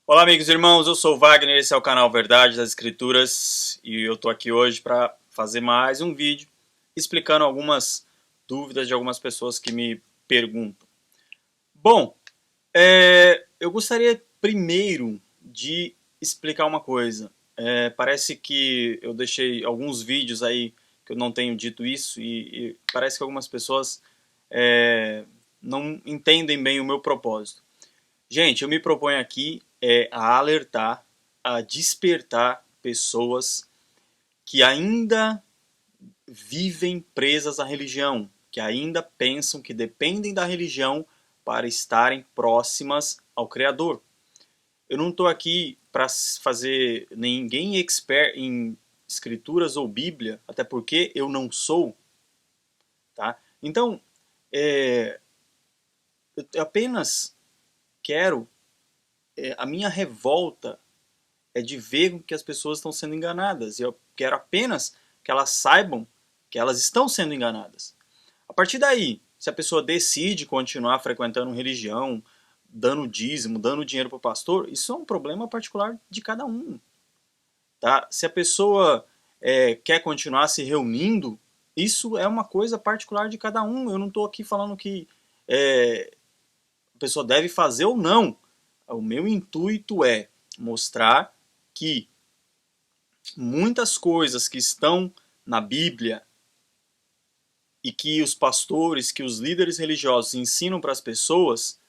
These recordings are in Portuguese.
Olá, amigos e irmãos, eu sou o Wagner, esse é o canal Verdade das Escrituras e eu tô aqui hoje para fazer mais um vídeo explicando algumas dúvidas de algumas pessoas que me perguntam. Bom, eu gostaria primeiro de explicar uma coisa. Parece que eu deixei alguns vídeos aí que eu não tenho dito isso e parece que algumas pessoas não entendem bem o meu propósito. Gente, eu me proponho aqui a alertar, a despertar pessoas que ainda vivem presas à religião, que ainda pensam que dependem da religião para estarem próximas ao Criador. Eu não estou aqui para fazer ninguém expert em escrituras ou Bíblia, até porque eu não sou, tá? Então, eu apenas quero, a minha revolta é de ver que as pessoas estão sendo enganadas. E eu quero apenas que elas saibam que elas estão sendo enganadas. A partir daí, se a pessoa decide continuar frequentando religião, dando dízimo, dando dinheiro para o pastor, isso é um problema particular de cada um. Tá? Se a pessoa quer continuar se reunindo, isso é uma coisa particular de cada um. Eu não estou aqui falando que a pessoa deve fazer ou não. O meu intuito é mostrar que muitas coisas que estão na Bíblia e que os pastores, que os líderes religiosos ensinam para as pessoas,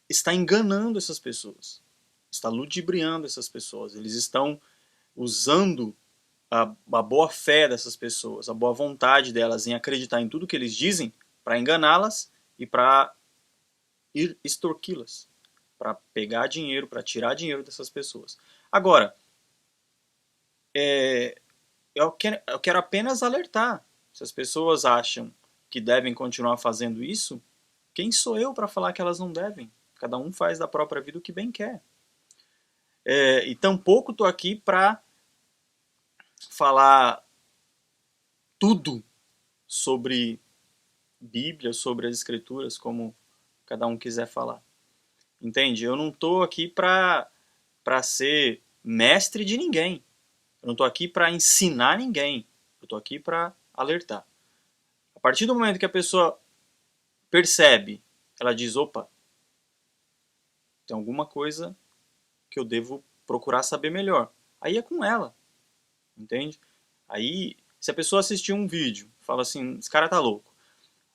está enganando essas pessoas, está ludibriando essas pessoas. Eles estão usando a boa fé dessas pessoas, a boa vontade delas em acreditar em tudo que eles dizem para enganá-las e para ir extorquí-las, para pegar dinheiro, para tirar dinheiro dessas pessoas. Agora, eu quero apenas alertar. Se as pessoas acham que devem continuar fazendo isso, quem sou eu para falar que elas não devem? Cada um faz da própria vida o que bem quer. E tampouco estou aqui para falar tudo sobre Bíblia, sobre as Escrituras, como cada um quiser falar. Entende? Eu não estou aqui para ser mestre de ninguém. Eu não estou aqui para ensinar ninguém. Eu estou aqui para alertar. A partir do momento que a pessoa percebe, ela diz, opa, tem alguma coisa que eu devo procurar saber melhor. Aí é com ela, entende? Aí, se a pessoa assistir um vídeo, fala assim, esse cara tá louco.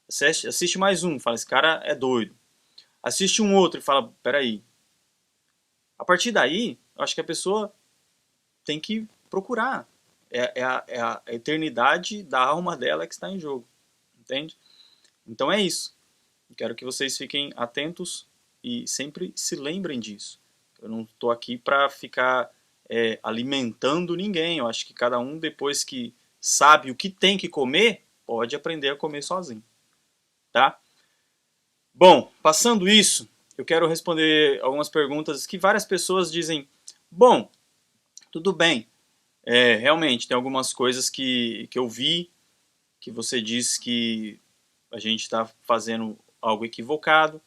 Assiste mais um, fala, esse cara é doido. Assiste um outro e fala, peraí. A partir daí, eu acho que a pessoa tem que procurar. É a eternidade da alma dela que está em jogo, entende? Então é isso. Eu quero que vocês fiquem atentos e sempre se lembrem disso. Eu não estou aqui para ficar alimentando ninguém. Eu acho que cada um, depois que sabe o que tem que comer, pode aprender a comer sozinho. Tá? Bom, passando isso, eu quero responder algumas perguntas que várias pessoas dizem, bom, tudo bem, realmente tem algumas coisas que eu vi, que você disse que a gente está fazendo algo equivocado,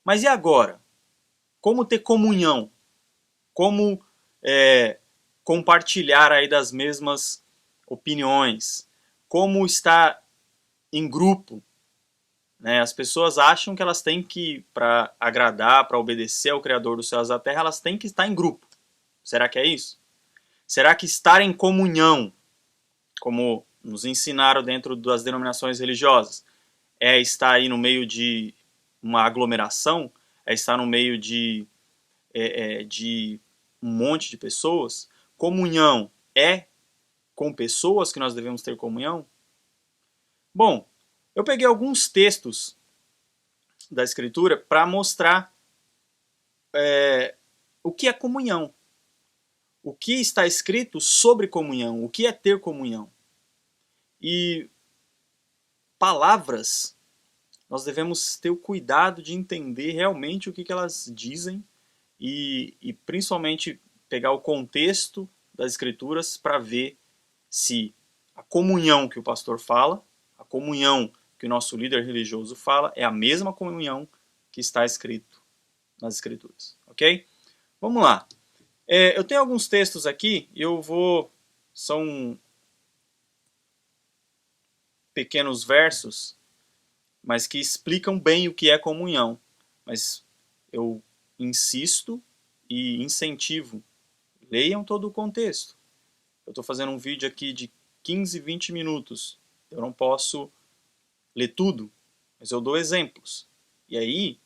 mas e agora? Como ter comunhão? Como compartilhar aí das mesmas opiniões? Como estar em grupo? Né? As pessoas acham que elas têm que, para agradar, para obedecer ao Criador dos céus e da terra, elas têm que estar em grupo. Será que é isso? Será que estar em comunhão, como nos ensinaram dentro das denominações religiosas, é estar aí no meio de uma aglomeração? É estar no meio de um monte de pessoas? Comunhão é com pessoas que nós devemos ter comunhão? Bom, eu peguei alguns textos da Escritura para mostrar o que é comunhão. O que está escrito sobre comunhão, o que é ter comunhão. E palavras, nós devemos ter o cuidado de entender realmente o que elas dizem e principalmente pegar o contexto das Escrituras para ver se a comunhão que o pastor fala, a comunhão que o nosso líder religioso fala, é a mesma comunhão que está escrito nas Escrituras. Ok? ok? Vamos lá. Eu tenho alguns textos aqui, são pequenos versos, mas que explicam bem o que é comunhão. Mas eu insisto e incentivo, leiam todo o contexto. Eu estou fazendo um vídeo aqui de 15, 20 minutos. Eu não posso ler tudo, mas eu dou exemplos. E aí,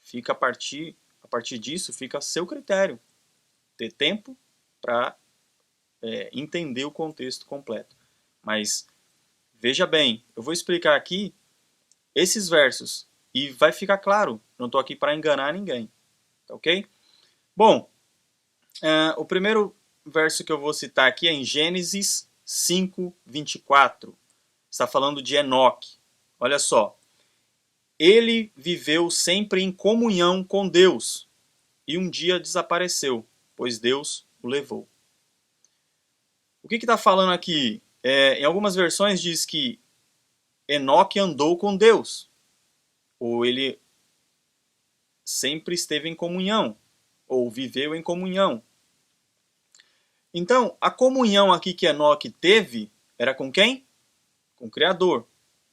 fica a partir disso, fica a seu critério. Ter tempo para entender o contexto completo. Mas, veja bem, eu vou explicar aqui esses versos e vai ficar claro. Não estou aqui para enganar ninguém. Tá ok? Bom, o primeiro verso que eu vou citar aqui é em Gênesis 5, 24. Está falando de Enoque. Olha só. Ele viveu sempre em comunhão com Deus e um dia desapareceu, pois Deus o levou. O que está falando aqui? Em algumas versões diz que Enoque andou com Deus, ou ele sempre esteve em comunhão, ou viveu em comunhão. Então, a comunhão aqui que Enoque teve era com quem? Com o Criador.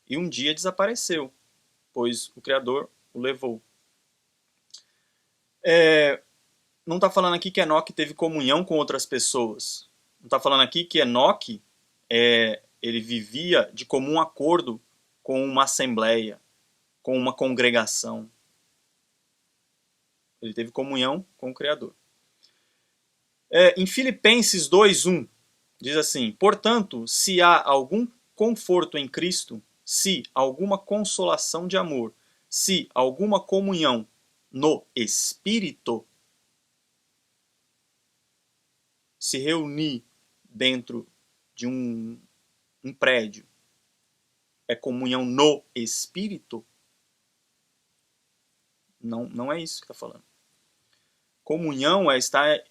E um dia desapareceu, pois o Criador o levou. Não está falando aqui que Enoque teve comunhão com outras pessoas. Não está falando aqui que Enoque ele vivia de comum acordo com uma assembleia, com uma congregação. Ele teve comunhão com o Criador. Em Filipenses 2:1, diz assim: portanto, se há algum conforto em Cristo, se alguma consolação de amor, se alguma comunhão no Espírito, se reunir dentro de um prédio, é comunhão no Espírito? Não é isso que está falando. Comunhão é estar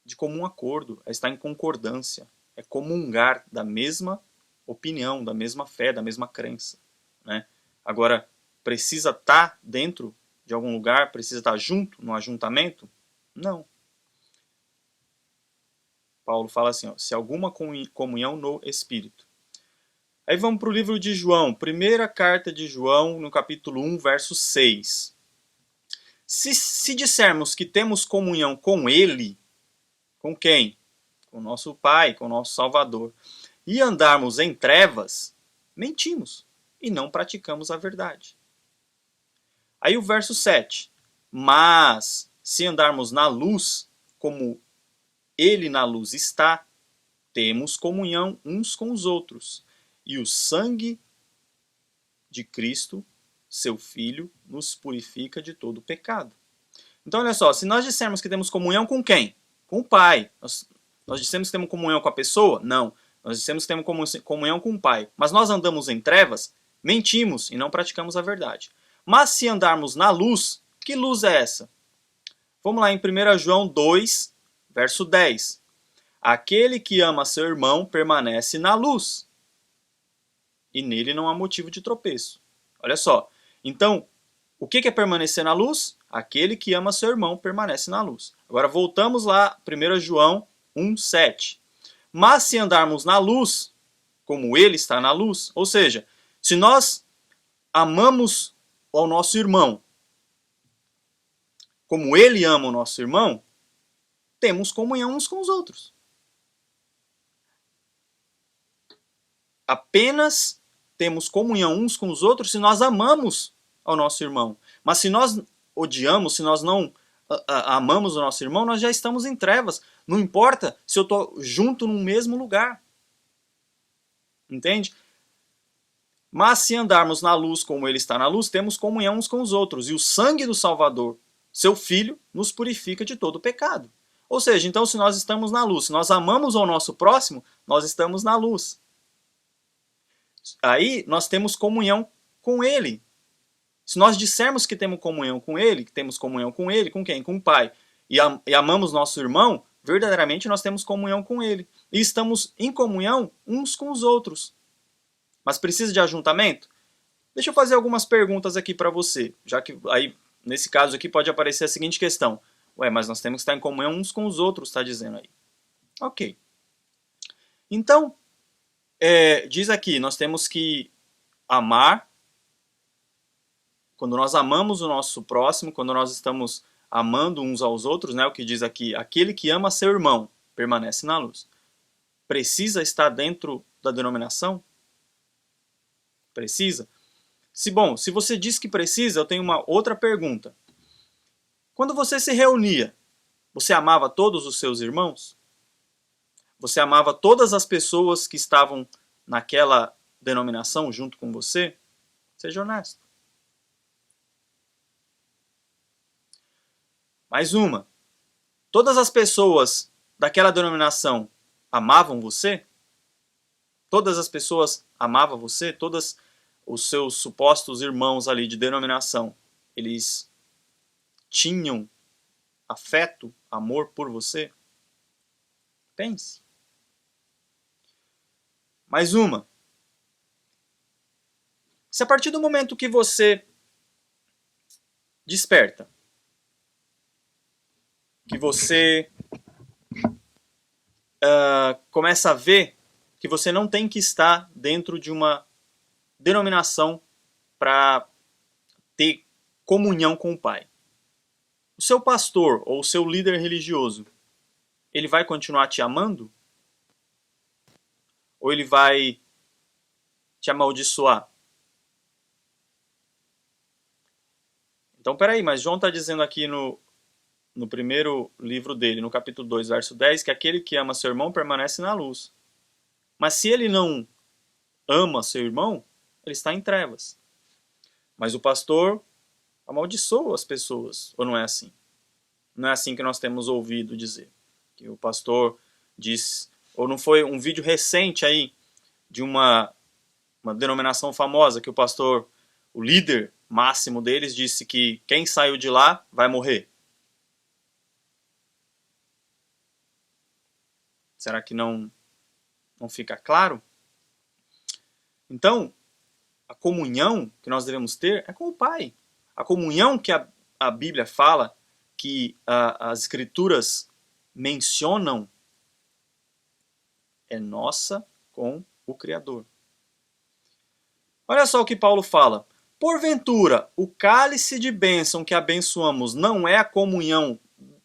de comum acordo, é estar em concordância, é comungar da mesma opinião, da mesma fé, da mesma crença. Né? Agora, precisa estar dentro de algum lugar, precisa estar junto, no ajuntamento? Não. Paulo fala assim, ó, se alguma comunhão no Espírito. Aí vamos para o livro de João, primeira carta de João, no capítulo 1, verso 6. Se dissermos que temos comunhão com Ele, com quem? Com o nosso Pai, com o nosso Salvador, e andarmos em trevas, mentimos e não praticamos a verdade. Aí o verso 7. Mas, se andarmos na luz, como Ele na luz está, temos comunhão uns com os outros. E o sangue de Cristo, seu Filho, nos purifica de todo pecado. Então, olha só, se nós dissermos que temos comunhão com quem? Com o Pai. Nós dissemos que temos comunhão com a pessoa? Não. Nós dissemos que temos comunhão com o Pai. Mas nós andamos em trevas, mentimos e não praticamos a verdade. Mas se andarmos na luz, que luz é essa? Vamos lá em 1 João 2, verso 10. Aquele que ama seu irmão permanece na luz, e nele não há motivo de tropeço. Olha só. Então, o que é permanecer na luz? Aquele que ama seu irmão permanece na luz. Agora voltamos lá, 1 João 1,7. Mas se andarmos na luz, como ele está na luz, ou seja, se nós amamos ao nosso irmão, como ele ama o nosso irmão, temos comunhão uns com os outros. Apenas temos comunhão uns com os outros se nós amamos ao nosso irmão. Mas se nós odiamos, se nós não amamos o nosso irmão, nós já estamos em trevas. Não importa se eu estou junto no mesmo lugar. Entende? Mas se andarmos na luz como ele está na luz, temos comunhão uns com os outros. E o sangue do Salvador, seu Filho, nos purifica de todo pecado. Ou seja, então se nós estamos na luz, se nós amamos ao nosso próximo, nós estamos na luz. Aí nós temos comunhão com ele. Se nós dissermos que temos comunhão com ele, com quem? Com o Pai, e amamos nosso irmão, verdadeiramente nós temos comunhão com ele. E estamos em comunhão uns com os outros. Mas precisa de ajuntamento? Deixa eu fazer algumas perguntas aqui para você, já que aí nesse caso aqui pode aparecer a seguinte questão. Ué, mas nós temos que estar em comunhão uns com os outros, está dizendo aí. Ok. Então, diz aqui, nós temos que amar. Quando nós amamos o nosso próximo, quando nós estamos amando uns aos outros, né, o que diz aqui, aquele que ama seu irmão permanece na luz. Precisa estar dentro da denominação? Precisa? Se você diz que precisa, eu tenho uma outra pergunta. Quando você se reunia, você amava todos os seus irmãos? Você amava todas as pessoas que estavam naquela denominação junto com você? Seja honesto. Mais uma. Todas as pessoas daquela denominação amavam você? Todas as pessoas amavam você? Todos os seus supostos irmãos ali de denominação, eles tinham afeto, amor por você? Pense. Mais uma. Se a partir do momento que você desperta, que você começa a ver que você não tem que estar dentro de uma denominação para ter comunhão com o Pai. O seu pastor ou o seu líder religioso, ele vai continuar te amando? Ou ele vai te amaldiçoar? Então, peraí, mas João está dizendo aqui no primeiro livro dele, no capítulo 2, verso 10, que aquele que ama seu irmão permanece na luz. Mas se ele não ama seu irmão, ele está em trevas. Mas o pastor amaldiçoa as pessoas, ou não é assim? Não é assim que nós temos ouvido dizer. Que o pastor diz, ou não foi um vídeo recente aí de uma denominação famosa que o pastor, o líder máximo deles, disse que quem saiu de lá vai morrer. Será que não fica claro? Então, a comunhão que nós devemos ter é com o Pai. A comunhão que a Bíblia fala, que as Escrituras mencionam, é nossa com o Criador. Olha só o que Paulo fala. Porventura, o cálice de bênção que abençoamos não é a comunhão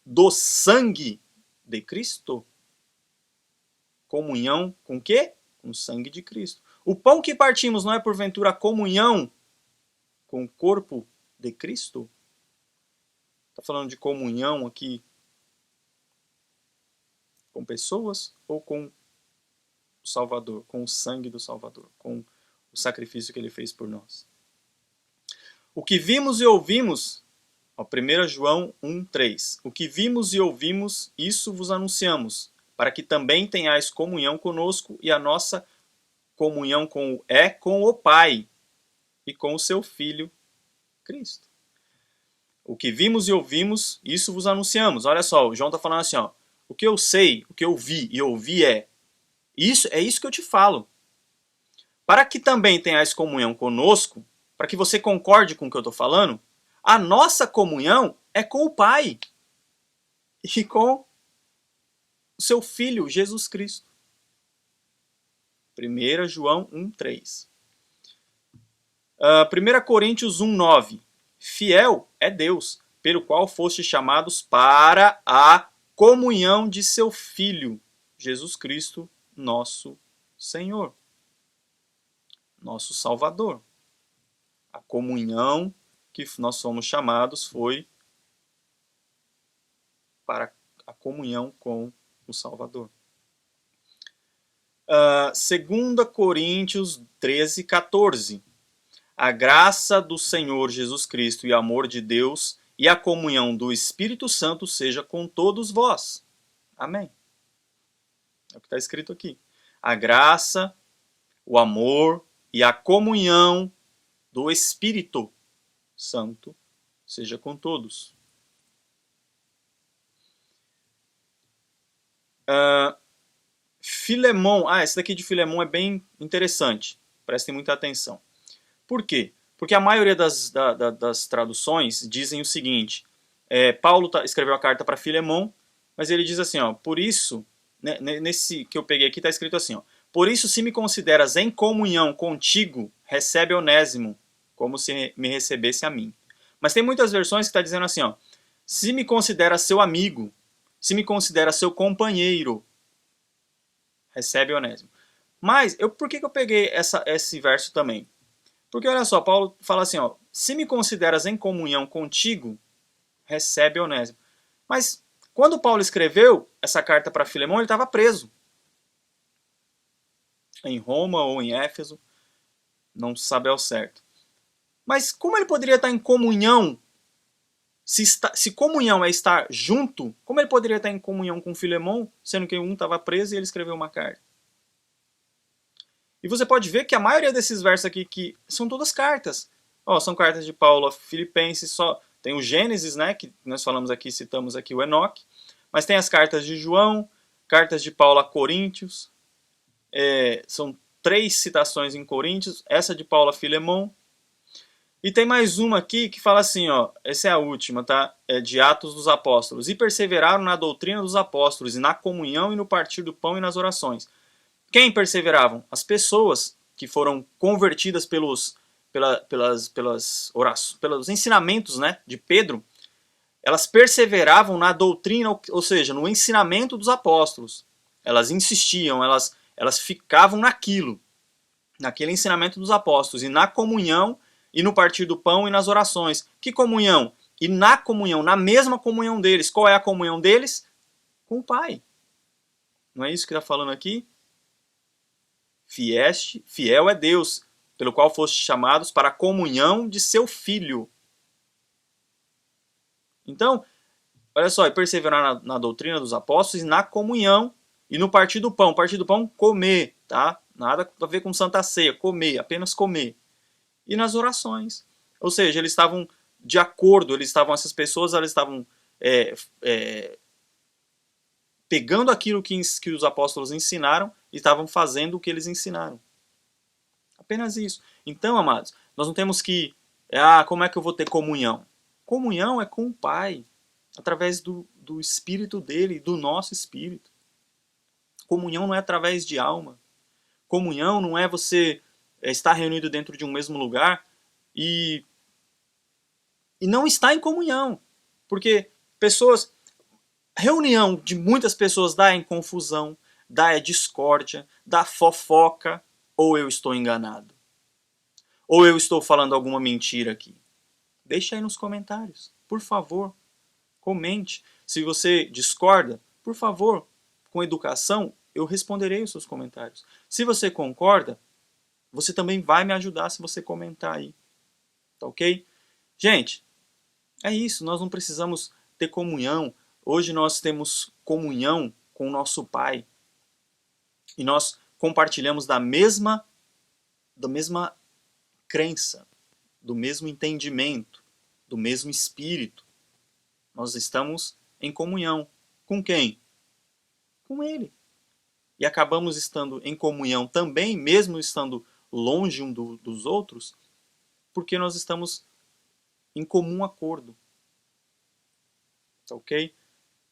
do sangue de Cristo? Comunhão com o quê? Com o sangue de Cristo. O pão que partimos não é porventura a comunhão com o corpo de Cristo? Está falando de comunhão aqui com pessoas ou com o Salvador, com o sangue do Salvador, com o sacrifício que ele fez por nós? O que vimos e ouvimos, 1 João 1,3. O que vimos e ouvimos, isso vos anunciamos, para que também tenhais comunhão conosco, e a nossa comunhão com o Pai e com o seu Filho, Cristo. O que vimos e ouvimos, isso vos anunciamos. Olha só, o João está falando assim, ó, o que eu sei, o que eu vi e ouvi é isso que eu te falo. Para que também tenhais comunhão conosco, para que você concorde com o que eu estou falando, a nossa comunhão é com o Pai e com o seu Filho, Jesus Cristo. 1 João 1,3. 1 Coríntios 1,9. Fiel é Deus, pelo qual fostes chamados para a comunhão de seu Filho, Jesus Cristo, nosso Senhor, nosso Salvador. A comunhão que nós fomos chamados foi para a comunhão com o Salvador. 2 Coríntios 13, 14. A graça do Senhor Jesus Cristo e o amor de Deus e a comunhão do Espírito Santo seja com todos vós. Amém. É o que está escrito aqui. A graça, o amor e a comunhão do Espírito Santo seja com todos. Filemon. Esse daqui de Filemon é bem interessante. Prestem muita atenção. Por quê? Porque a maioria das traduções dizem o seguinte, Paulo escreveu a carta para Filemon, mas ele diz assim, ó, por isso, né, nesse que eu peguei aqui está escrito assim, ó, por isso se me consideras em comunhão contigo, recebe Onésimo, como se me recebesse a mim. Mas tem muitas versões que está dizendo assim, ó, se me considera seu amigo, se me considera seu companheiro, recebe Onésimo. Mas, por que eu peguei esse verso também? Porque olha só, Paulo fala assim, ó, se me consideras em comunhão contigo, recebe Onésimo. Mas quando Paulo escreveu essa carta para Filemão, ele estava preso. Em Roma ou em Éfeso, não se sabe ao certo. Mas como ele poderia estar em comunhão? Se comunhão é estar junto, como ele poderia estar em comunhão com Filemão, sendo que um estava preso e ele escreveu uma carta? E você pode ver que a maioria desses versos aqui que são todas cartas. Ó, são cartas de Paulo a Filipenses, só tem o Gênesis, né, que nós falamos aqui, citamos aqui o Enoque, mas tem as cartas de João, cartas de Paulo a Coríntios, são 3 citações em Coríntios, essa de Paulo a Filemão, e tem mais uma aqui que fala assim, ó, essa é a última, tá? É de Atos dos Apóstolos. E perseveraram na doutrina dos apóstolos, e na comunhão, e no partir do pão, e nas orações. Quem perseveravam? As pessoas que foram convertidas pelos ensinamentos, né, de Pedro. Elas perseveravam na doutrina, ou seja, no ensinamento dos apóstolos. Elas insistiam, elas ficavam naquele ensinamento dos apóstolos, e na comunhão, e no partir do pão, e nas orações. Que comunhão? E na comunhão, na mesma comunhão deles. Qual é a comunhão deles? Com o Pai. Não é isso que está falando aqui? Fiel é Deus, pelo qual foste chamados para a comunhão de seu Filho. Então, olha só, e perseverar na doutrina dos apóstolos, e na comunhão, e no partir do pão. Partir do pão, comer, tá? Nada a ver com Santa Ceia, comer, apenas comer. E nas orações. Ou seja, eles estavam de acordo, essas pessoas estavam pegando aquilo que os apóstolos ensinaram e estavam fazendo o que eles ensinaram. Apenas isso. Então, amados, nós não temos que... como é que eu vou ter comunhão? Comunhão é com o Pai, através do Espírito dele, do nosso Espírito. Comunhão não é através de alma. Comunhão não é você estar reunido dentro de um mesmo lugar e não estar em comunhão. Porque reunião de muitas pessoas dá em confusão, dá discórdia, dá fofoca, ou eu estou enganado? Ou eu estou falando alguma mentira aqui? Deixa aí nos comentários, por favor, comente. Se você discorda, por favor, com educação, eu responderei os seus comentários. Se você concorda, você também vai me ajudar se você comentar aí. Tá ok? Gente, é isso, nós não precisamos ter comunhão. Hoje nós temos comunhão com o nosso Pai. E nós compartilhamos da mesma crença, do mesmo entendimento, do mesmo Espírito. Nós estamos em comunhão. Com quem? Com Ele. E acabamos estando em comunhão também, mesmo estando longe um dos outros, porque nós estamos em comum acordo. Tá ok?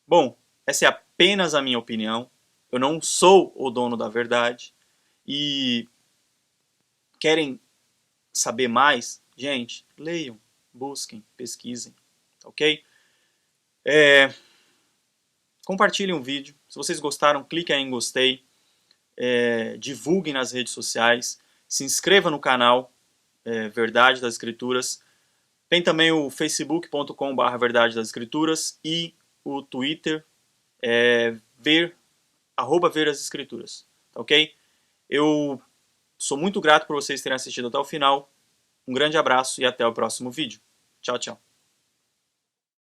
Bom, essa é apenas a minha opinião. Eu não sou o dono da verdade. E querem saber mais? Gente, leiam, busquem, pesquisem. Tá ok? Compartilhem o vídeo. Se vocês gostaram, cliquem aí em gostei. Divulguem nas redes sociais. Se inscreva no canal Verdade das Escrituras. Tem também o facebook.com/Verdade das Escrituras e o Twitter @ver as Escrituras. Tá ok? Eu sou muito grato por vocês terem assistido até o final. Um grande abraço e até o próximo vídeo. Tchau, tchau.